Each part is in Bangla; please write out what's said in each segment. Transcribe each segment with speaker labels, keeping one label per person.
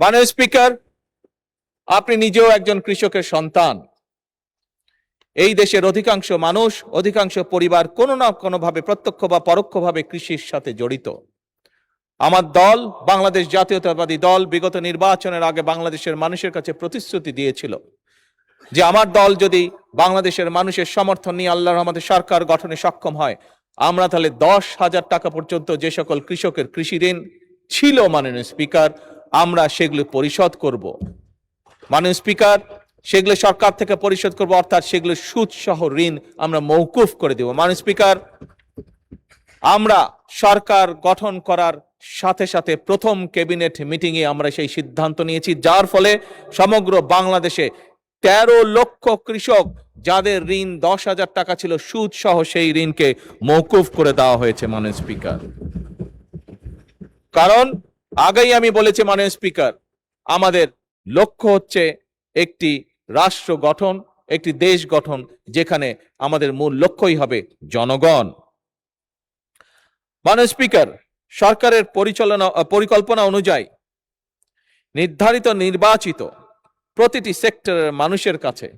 Speaker 1: মাননীয় স্পিকার, আপনি নিজেও একজন কৃষকের সন্তান। এই দেশের অধিকাংশ মানুষ, অধিকাংশ পরিবার কোনো না কোনো ভাবে প্রত্যক্ষ বা পরোক্ষভাবে কৃষির সাথে জড়িত। আমার দল, বাংলাদেশ জাতীয়তাবাদী দল, বিগত নির্বাচনের আগে বাংলাদেশের মানুষের কাছে প্রতিশ্রুতি দিয়েছিল যে আমার দল যদি বাংলাদেশের মানুষের সমর্থন নিয়ে আল্লাহর রহমতে সরকার গঠনে সক্ষম হয়, আমরা তাহলে 10,000 টাকা পর্যন্ত যে সকল কৃষকের কৃষি ঋণ ছিল মাননীয় স্পিকার, আমরা সেগুলো পরিশোধ করব। মাননীয় স্পিকার, সেগুলো সরকার থেকে পরিশোধ করব, অর্থাৎ সেগুলো সুদ সহ ঋণ আমরা মৌকুফ করে দেব। মাননীয় স্পিকার, আমরা সরকার গঠন করার সাথে সাথে প্রথম ক্যাবিনেট মিটিং এ আমরা সেই সিদ্ধান্ত নিয়েছি, যার ফলে সমগ্র বাংলাদেশে 13 লক্ষ কৃষক যাদের ঋণ 10,000 টাকা ছিল সুদ সহ সেই ঋণকে মৌকুফ করে দেওয়া হয়েছে মাননীয় স্পিকার। কারণ আগেই আমি বলেছি মাননীয় স্পিকার, আমাদের লক্ষ্য হচ্ছে একটি রাষ্ট্র গঠন, একটি দেশ গঠন, যেখানে আমাদের মূল লক্ষ্যই হবে জনগণ। মাননীয় স্পিকার, সরকারের পরিকল্পনা অনুযায়ী নির্ধারিত নির্বাচিত প্রতিটি সেক্টরের মানুষের কাছে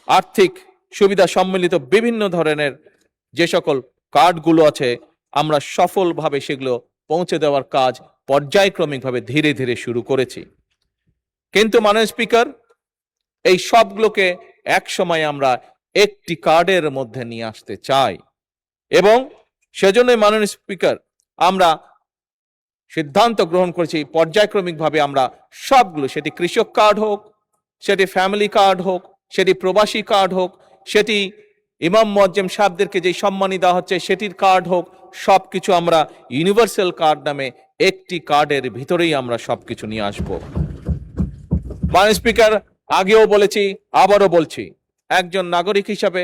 Speaker 1: আর্থিক সুবিধা সম্মিলিত বিভিন্ন ধরনের যে সকল কার্ডগুলো আছে, আমরা সফলভাবে সেগুলো পৌঁছে দেওয়ার কাজ পর্যায়ক্রমিকভাবে ধীরে ধীরে শুরু করেছি। কিন্তু মাননীয় স্পিকার, এই সবগুলোকে এক সময় আমরা একটি কার্ডের মধ্যে নিয়ে আসতে চাই এবং সেজন্যই মাননীয় স্পিকার আমরা সিদ্ধান্ত গ্রহণ করেছি পর্যায়ক্রমিকভাবে আমরা সবগুলো, সেটি কৃষক কার্ড হোক, সেটি ফ্যামিলি কার্ড হোক, সেটি প্রবাসী কার্ড হোক, সেটি ইমাম মুয়াজ্জেম সাহেবদেরকে যে সম্মানী দেওয়া হচ্ছে সেটির কার্ড হোক, সবকিছু আমরা ইউনিভার্সাল কার্ড নামে একটি কার্ডের ভিতরেই আমরা সবকিছু নিয়ে আসব। মাননীয় স্পিকার, আগেও বলেছি, আবারও বলছি, একজন নাগরিক হিসাবে,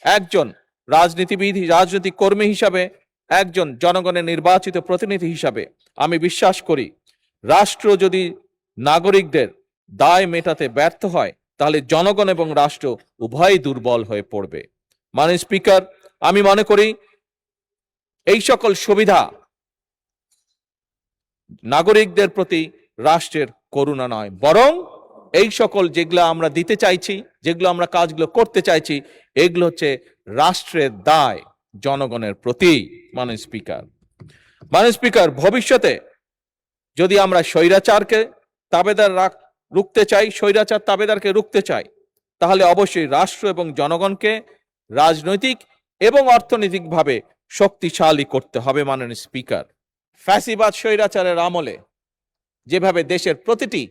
Speaker 1: একজন রাজনীতিবিদ, রাজনৈতিক কর্মী হিসাবে, একজন জনগণের নির্বাচিত প্রতিনিধি হিসাবে আমি বিশ্বাস করি, রাষ্ট্র যদি নাগরিকদের দায় মেটাতে ব্যর্থ হয় তাহলে জনগণ এবং রাষ্ট্র উভয়ই দুর্বল হয়ে পড়বে। মাননীয় স্পিকার, আমি মনে করি এই সকল সুবিধা নাগরিকদের প্রতি রাষ্ট্রের করুণা নয়, বরং এই সকল যেগুলো আমরা দিতে চাইছি, যেগুলো আমরা কাজগুলো করতে চাইছি, এগুলো হচ্ছে রাষ্ট্রের দায় জনগণের প্রতি। মাননীয় স্পিকার, ভবিষ্যতে যদি আমরা স্বৈরাচারকে রুখতে চাই, স্বৈরাচার তাবেদারকে রুখতে চাই, তাহলে অবশ্যই রাষ্ট্র এবং জনগণকে রাজনৈতিক এবং অর্থনৈতিকভাবে শক্তিশালী করতে হবে। মাননীয় স্পিকার, ফ্যাসিবাদ স্বৈরাচারের আমলে যেভাবে দেশের প্রতিটি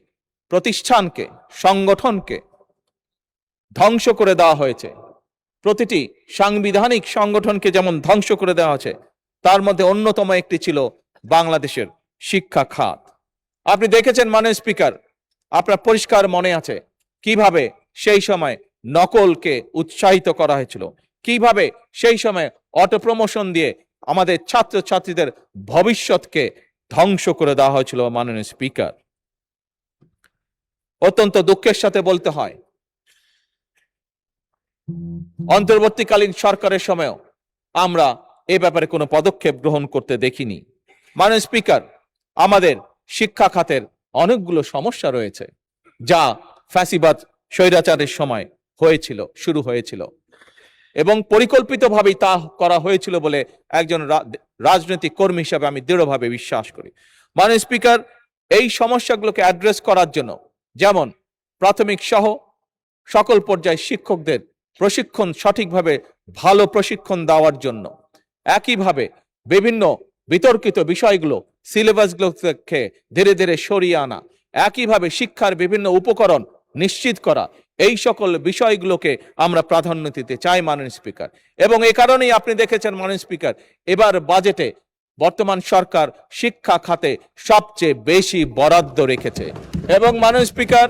Speaker 1: প্রতিষ্ঠানকে, সংগঠনকে ধ্বংস করে দেওয়া হয়েছে, প্রতিটি সাংবিধানিক সংগঠনকে যেমন ধ্বংস করে দেওয়া হয়েছে, তার মধ্যে অন্যতম একটি ছিল বাংলাদেশের শিক্ষা খাত। আপনি দেখেছেন মাননীয় স্পিকার, আপনার পরিষ্কার মনে আছে কিভাবে সেই সময় নকলকে উৎসাহিত করা হয়েছিল, কিভাবে সেই সময় অটো প্রমোশন দিয়ে আমাদের ছাত্রছাত্রীদের ভবিষ্যৎকে ধ্বংস করে দেওয়া হয়েছিল। মাননীয় স্পিকার, অত্যন্ত দুঃখের সাথে বলতে হয়, অন্তর্বর্তীকালীন সরকারের সময়ও আমরা এ ব্যাপারে কোনো পদক্ষেপ গ্রহণ করতে দেখিনি। মাননীয় স্পিকার, আমাদের শিক্ষা খাতের অনেকগুলো সমস্যা রয়েছে যা ফ্যাসিবাদ স্বৈরাচারের সময় শুরু হয়েছিল এবং পরিকল্পিতভাবেই তা করা হয়েছিল বলে একজন রাজনৈতিক কর্মী হিসাবে আমি দৃঢ়ভাবে বিশ্বাস করি। মাননীয় স্পিকার, এই সমস্যাগুলোকে অ্যাড্রেস করার জন্য যেমন প্রাথমিক সহ সকল পর্যায়ে শিক্ষকদের প্রশিক্ষণ, সঠিকভাবে ভালো প্রশিক্ষণ দেওয়ার জন্য, একইভাবে বিভিন্ন বিতর্কিত বিষয়গুলো সিলেবাসগুলোকে ধীরে ধীরে সরিয়ে আনা, একইভাবে শিক্ষার বিভিন্ন উপকরণ নিশ্চিত করা, এই সকল বিষয়গুলোকে আমরা প্রাধান্য দিতে চাই মাননীয় স্পিকার। এবং এই কারণেই আপনি দেখেছেন মাননীয় স্পিকার, এবার বাজেটে বর্তমান সরকার শিক্ষা খাতে সবচেয়ে বেশি বরাদ্দ রেখেছে। এবং মাননীয় স্পিকার,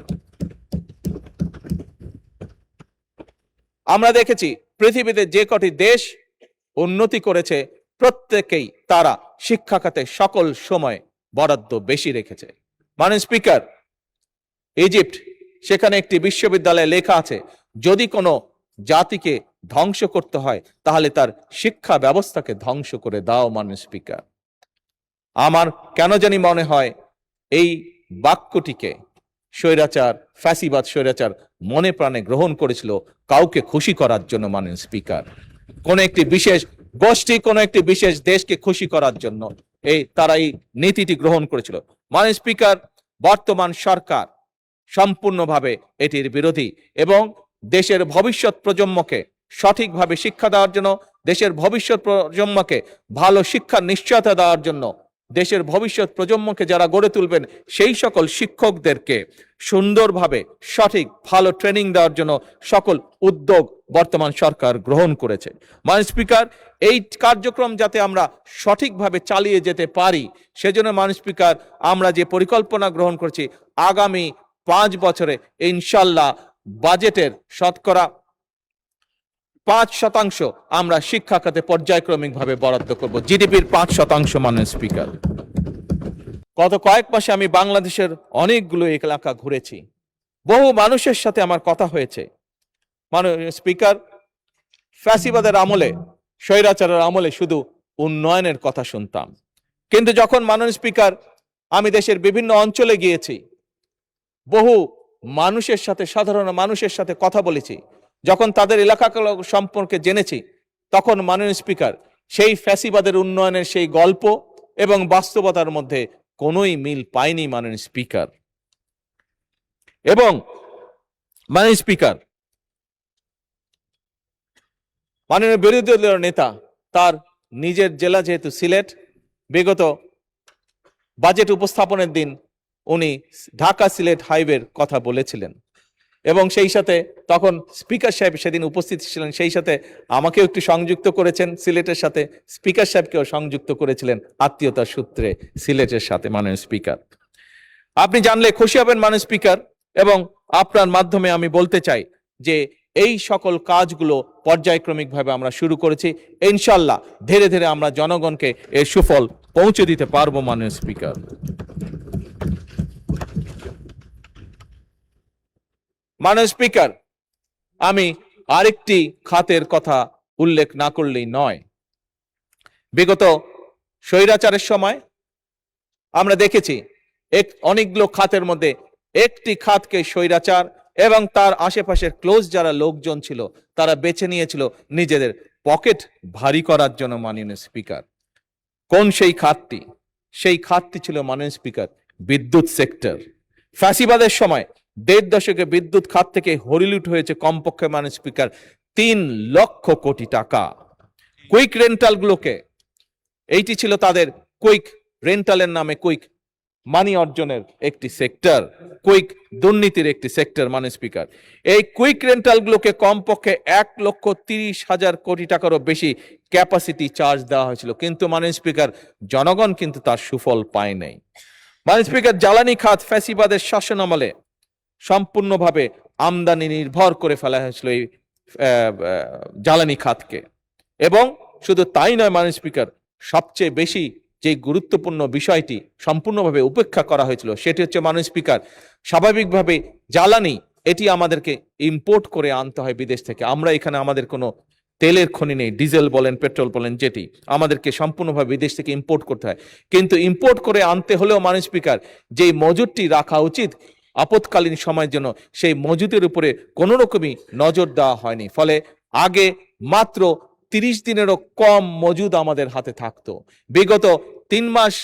Speaker 1: আমরা দেখেছি পৃথিবীতে যে কটি দেশ উন্নতি করেছে প্রত্যেকেই তারা শিক্ষা খাতে সকল সময় বরাদ্দ বেশি রেখেছে। মাননীয় স্পিকার, ইজিপ্ট, সেখানে একটি বিশ্ববিদ্যালয়ে লেখা আছে, যদি কোনো জাতিকে ধ্বংস করতে হয় তাহলে তার শিক্ষা ব্যবস্থাকে ধ্বংস করে দাও। মাননীয় স্পিকার, আমার কেন জানি মনে হয় এই বাক্যটিকে স্বৈরাচার, ফ্যাসিবাদ স্বৈরাচার মনে প্রাণে গ্রহণ করেছিল কাউকে খুশি করার জন্য। মাননীয় স্পিকার, কোন একটি বিশেষ গোষ্ঠী, কোন একটি বিশেষ দেশকে খুশি করার জন্য তারা এই নীতিটি গ্রহণ করেছিল। মাননীয় স্পিকার, বর্তমান সরকার সম্পূর্ণভাবে এটির বিরোধী এবং দেশের ভবিষ্যৎ প্রজন্মকে সঠিকভাবে শিক্ষা দেওয়ার জন্য, দেশের ভবিষ্যৎ প্রজন্মকে ভালো শিক্ষার নিশ্চয়তা দেওয়ার জন্য, দেশের ভবিষ্যৎ প্রজন্মকে যারা গড়ে তুলবেন সেই সকল শিক্ষকদেরকে সুন্দরভাবে সঠিক ভালো ট্রেনিং দেওয়ার জন্য সকল উদ্যোগ বর্তমান সরকার গ্রহণ করেছে। মাননীয় স্পিকার, এই কার্যক্রম যাতে আমরা সঠিকভাবে চালিয়ে যেতে পারি সেজন্য মাননীয় স্পিকার আমরা যে পরিকল্পনা গ্রহণ করছি, আগামী 5 বছরে ইনশাল্লাহ বাজেটের শতকরা 5% আমরা শিক্ষা খাতে পর্যায়ক্রমিকভাবে বরাদ্দ করব, জিডিপির 5%। মাননীয় স্পিকার, গত কয়েক মাসে আমি বাংলাদেশের অনেকগুলো এলাকা ঘুরেছি, বহু মানুষের সাথে আমার কথা হয়েছে। মাননীয় স্পিকার, ফ্যাসিবাদের আমলে, স্বৈরাচারের আমলে শুধু উন্নয়নের কথা শুনতাম, কিন্তু যখন মাননীয় স্পিকার আমি দেশের বিভিন্ন অঞ্চলে গিয়েছি, বহু মানুষের সাথে, সাধারণ মানুষের সাথে কথা বলেছি, যখন তাদের এলাকাগুলো সম্পর্কে জেনেছি, তখন মাননীয় স্পিকার সেই ফ্যাসিবাদের উন্নয়নের সেই গল্প এবং বাস্তবতার মধ্যে কোনোই মিল পাইনি। মাননীয় স্পিকার, এবং মাননীয় স্পিকার, মাননীয় বিরোধী দলের নেতা তার নিজের জেলা যেহেতু সিলেট, বিগত বাজেট উপস্থাপনের দিন উনি ঢাকা সিলেট হাইওয়ের কথা বলেছিলেন এবং সেই সাথে তখন স্পিকার সাহেব সেদিন উপস্থিত ছিলেন, সেই সাথে আমাকেও একটু সংযুক্ত করেছেন সিলেটের সাথে, স্পিকার সাহেবকেও সংযুক্ত করেছিলেন আত্মীয়তার সূত্রে সিলেটের সাথে। মাননীয় স্পিকার, আপনি জানলে খুশি হবেন মাননীয় স্পিকার, এবং আপনার মাধ্যমে আমি বলতে চাই যে এই সকল কাজগুলো পর্যায়ক্রমিকভাবে আমরা শুরু করেছি, ইনশাল্লাহ ধীরে ধীরে আমরা জনগণকে এর সুফল পৌঁছে দিতে পারবো। মাননীয় স্পিকার, মাননীয় স্পিকার, আমি আরেকটি খাতের কথা উল্লেখ না করলেই নয়। বিগত স্বৈরাচারের সময় আমরা দেখেছি অনেকগুলো খাতের মধ্যে একটি খাতকে স্বৈরাচার এবং তার আশেপাশের ক্লোজ যারা লোকজন ছিল তারা বেছে নিয়েছিল নিজেদের পকেট ভারী করার জন্য। মাননীয় স্পিকার, কোন সেই খাতটি? সেই খাতটি ছিল মাননীয় স্পিকার বিদ্যুৎ সেক্টর। ফ্যাসিবাদের সময় 1.5 দশকে বিদ্যুৎ খাত থেকে হরিলুট হয়েছে কমপক্ষে মাননীয় স্পিকার 3 লক্ষ কোটি টাকা। কুইক রেন্টাল গুলোকে, এইটি ছিল তাদের কুইক রেন্টালের নামে কুইক মানি অর্জনের একটি সেক্টর, কুইক দুর্নীতির একটি সেক্টর। মাননীয় স্পিকার, এই কুইক রেন্টাল গুলোকে কমপক্ষে 1,30,000 কোটি টাকারও বেশি ক্যাপাসিটি চার্জ দেওয়া হয়েছিল, কিন্তু মাননীয় স্পিকার জনগণ কিন্তু তার সুফল পায় নাই। মাননীয় স্পিকার, জ্বালানি খাত ফ্যাসিবাদের শাসন আমলে সম্পূর্ণভাবে আমদানি নির্ভর করে ফেলা হয়েছিল এই জ্বালানি খাতকে, এবং শুধু তাই নয় মাননীয় স্পিকার, সবচেয়ে বেশি যে গুরুত্বপূর্ণ বিষয়টি সম্পূর্ণভাবে উপেক্ষা করা হয়েছিল সেটি হচ্ছে মাননীয় স্পিকার স্বাভাবিকভাবে জ্বালানি এটি আমাদেরকে ইম্পোর্ট করে আনতে হয় বিদেশ থেকে। আমরা এখানে আমাদের কোনো তেলের খনি নেই, ডিজেল বলেন, পেট্রোল বলেন, যেটি আমাদেরকে সম্পূর্ণভাবে বিদেশ থেকে ইম্পোর্ট করতে হয়। কিন্তু ইম্পোর্ট করে আনতে হলেও মাননীয় স্পিকার যেই মজুদটি রাখা উচিত আপৎকালীন সময়ের জন্য, সেই মজুদের উপরে কোনো রকমই নজর দেওয়া হয়নি, ফলে আগে মাত্র 30 দিনেরও কম মজুদ আমাদের হাতে থাকতো। বিগত 3 মাস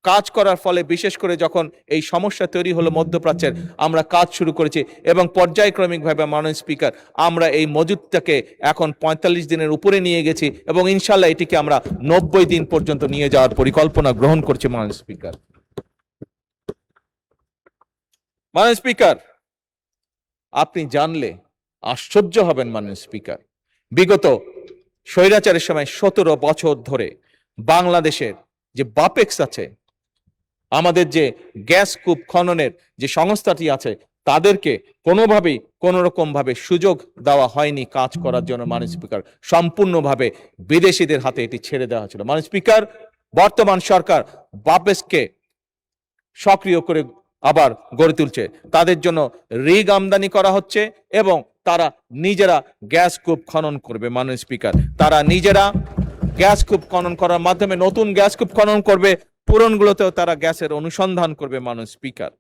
Speaker 1: কাজ করার ফলে, বিশেষ করে যখন এই সমস্যা তৈরি হলো মধ্যপ্রাচ্যের, আমরা কাজ শুরু করেছি এবং পর্যায়ক্রমিকভাবে মাননীয় স্পিকার আমরা এই মজুদটাকে এখন 45 দিনের উপরে নিয়ে গেছি এবং ইনশাল্লাহ এটিকে আমরা 90 দিন পর্যন্ত নিয়ে যাওয়ার পরিকল্পনা গ্রহণ করছি। মাননীয় স্পিকার, মাননীয় স্পিকার, আপনি জানলে আশ্চর্য হবেন মাননীয় স্পিকার, বিগত স্বৈরাচারের সময় 17 বছর ধরে বাংলাদেশের যে বাপেক্স আছে, আমাদের যে গ্যাস কূপ খননের যে সংস্থাটি আছে, তাদেরকে কোনোভাবেই কোনো রকম ভাবে সুযোগ দেওয়া হয়নি কাজ করার জন্য। মাননীয় স্পিকার, সম্পূর্ণভাবে বিদেশিদের হাতে এটি ছেড়ে দেওয়া ছিল। মাননীয় স্পিকার, বর্তমান সরকার বাপেক্সকে সক্রিয় করে আবার গড়ে তুলছে, তাদের জন্য রিগ আমদানি করা হচ্ছে এবং তারা নিজেরা গ্যাস কূপ খনন করবে। মাননীয় স্পিকার, তারা নিজেরা গ্যাস কূপ খনন করার মাধ্যমে নতুন গ্যাস কূপ খনন করবে, পুরনগুলোতেও তারা গ্যাসের অনুসন্ধান করবে। মাননীয় স্পিকার,